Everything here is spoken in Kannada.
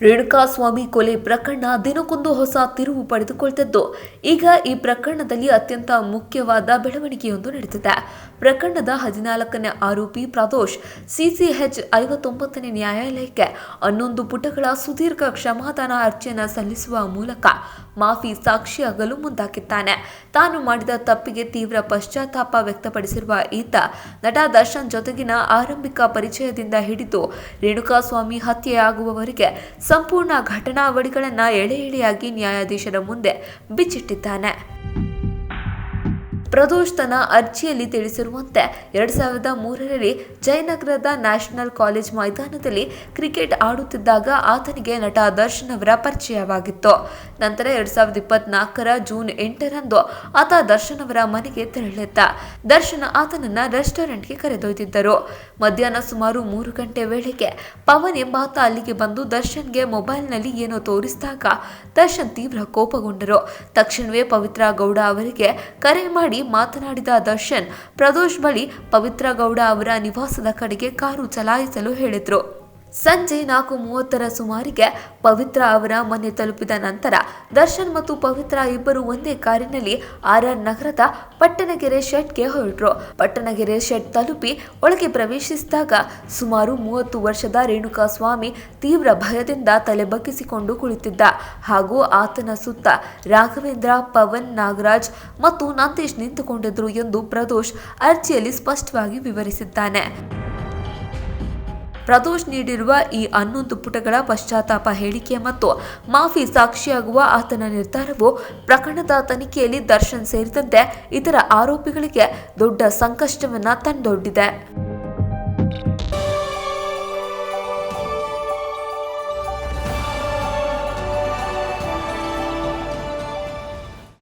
ರೇಣುಕಾಸ್ವಾಮಿ ಕೊಲೆ ಪ್ರಕರಣ ದಿನಕ್ಕೊಂದು ಹೊಸ ತಿರುವು ಪಡೆದುಕೊಳ್ತಿದ್ದು, ಈಗ ಈ ಪ್ರಕರಣದಲ್ಲಿ ಅತ್ಯಂತ ಮುಖ್ಯವಾದ ಬೆಳವಣಿಗೆಯೊಂದು ನಡೆದಿದೆ. ಪ್ರಕರಣದ 14ನೇ ಆರೋಪಿ ಪ್ರದೋಷ್ ಸಿಸಿಎಚ್ 59ನೇ ನ್ಯಾಯಾಲಯಕ್ಕೆ 11 ಪುಟಗಳ ಸುದೀರ್ಘ ಕ್ಷಮಾದಾನ ಅರ್ಜಿಯನ್ನು ಸಲ್ಲಿಸುವ ಮೂಲಕ ಮಾಫಿ ಸಾಕ್ಷಿಯಾಗಲು ಮುಂದಾಗಿದ್ದಾನೆ. ತಾನು ಮಾಡಿದ ತಪ್ಪಿಗೆ ತೀವ್ರ ಪಶ್ಚಾತ್ತಾಪ ವ್ಯಕ್ತಪಡಿಸಿರುವ ಈತ ನಟ ದರ್ಶನ್ ಜೊತೆಗಿನ ಆರಂಭಿಕ ಪರಿಚಯದಿಂದ ಹಿಡಿದು ರೇಣುಕಾಸ್ವಾಮಿ ಹತ್ಯೆಯಾಗುವವರೆಗೆ ಸಂಪೂರ್ಣ ಘಟನಾವಳಿಗಳನ್ನು ಎಳೆ ಎಳೆಯಾಗಿ ನ್ಯಾಯಾಧೀಶರ ಮುಂದೆ ಬಿಚ್ಚಿಟ್ಟಿದ್ದಾನೆ. ಪ್ರದೋಷ್ ತನ್ನ ಅರ್ಜಿಯಲ್ಲಿ ತಿಳಿಸಿರುವಂತೆ 2003ರಲ್ಲಿ ಜಯನಗರದ ನ್ಯಾಷನಲ್ ಕಾಲೇಜ್ ಮೈದಾನದಲ್ಲಿ ಕ್ರಿಕೆಟ್ ಆಡುತ್ತಿದ್ದಾಗ ಆತನಿಗೆ ನಟ ದರ್ಶನ್ ಅವರ ಪರಿಚಯವಾಗಿತ್ತು. ನಂತರ 2024ರ ಜೂನ್ 8ರಂದು ಆತ ದರ್ಶನ್ ಅವರ ಮನೆಗೆ ತೆರಳಿದ್ದ. ದರ್ಶನ್ ಆತನನ್ನ ರೆಸ್ಟೋರೆಂಟ್ಗೆ ಕರೆದೊಯ್ದಿದ್ದರು. ಮಧ್ಯಾಹ್ನ ಸುಮಾರು 3 ಗಂಟೆ ವೇಳೆಗೆ ಪವನ್ ಎಂಬಾತ ಅಲ್ಲಿಗೆ ಬಂದು ದರ್ಶನ್ಗೆ ಮೊಬೈಲ್ನಲ್ಲಿ ಏನೋ ತೋರಿಸಿದಾಗ ದರ್ಶನ್ ತೀವ್ರ ಕೋಪಗೊಂಡರು. ತಕ್ಷಣವೇ ಪವಿತ್ರ ಗೌಡ ಅವರಿಗೆ ಕರೆ ಮಾಡಿ ಮಾತನಾಡಿದ ದರ್ಶನ್ ಪ್ರದೋಷ್ ಬಳಿ ಪವಿತ್ರ ಗೌಡ ಅವರ ನಿವಾಸದ ಕಡೆಗೆ ಕಾರು ಚಲಾಯಿಸಲು ಹೇಳಿದ್ರು. ಸಂಜೆ 4:30ರ ಸುಮಾರಿಗೆ ಪವಿತ್ರ ಅವರ ಮನೆ ತಲುಪಿದ ನಂತರ ದರ್ಶನ್ ಮತ್ತು ಪವಿತ್ರ ಇಬ್ಬರು ಒಂದೇ ಕಾರಿನಲ್ಲಿ RR ನಗರದ ಪಟ್ಟಣಗೆರೆ ಶೆಡ್ಗೆ ಹೊರಟರು. ಪಟ್ಟಣಗೆರೆ ಶೆಡ್ ತಲುಪಿ ಒಳಗೆ ಪ್ರವೇಶಿಸಿದಾಗ ಸುಮಾರು 30 ವರ್ಷದ ರೇಣುಕಾಸ್ವಾಮಿ ತೀವ್ರ ಭಯದಿಂದ ತಲೆ ಬಗ್ಗಿಸಿಕೊಂಡು ಕುಳಿತಿದ್ದ ಹಾಗೂ ಆತನ ಸುತ್ತ ರಾಘವೇಂದ್ರ, ಪವನ್, ನಾಗರಾಜ್ ಮತ್ತು ನಂದೀಶ್ ನಿಂತುಕೊಂಡಿದ್ರು ಎಂದು ಪ್ರದೋಷ್ ಅರ್ಜಿಯಲ್ಲಿ ಸ್ಪಷ್ಟವಾಗಿ ವಿವರಿಸಿದ್ದಾನೆ. ಪ್ರದೋಷ್ ನೀಡಿರುವ ಈ 11 ಪುಟಗಳ ಪಶ್ಚಾತ್ತಾಪ ಹೇಳಿಕೆ ಮತ್ತು ಮಾಫಿ ಸಾಕ್ಷಿಯಾಗುವ ಆತನ ನಿರ್ಧಾರವು ಪ್ರಕರಣದ ತನಿಖೆಯಲ್ಲಿ ದರ್ಶನ್ ಸೇರಿದಂತೆ ಇತರ ಆರೋಪಿಗಳಿಗೆ ದೊಡ್ಡ ಸಂಕಷ್ಟವನ್ನ ತಂದೊಡ್ಡಿದೆ.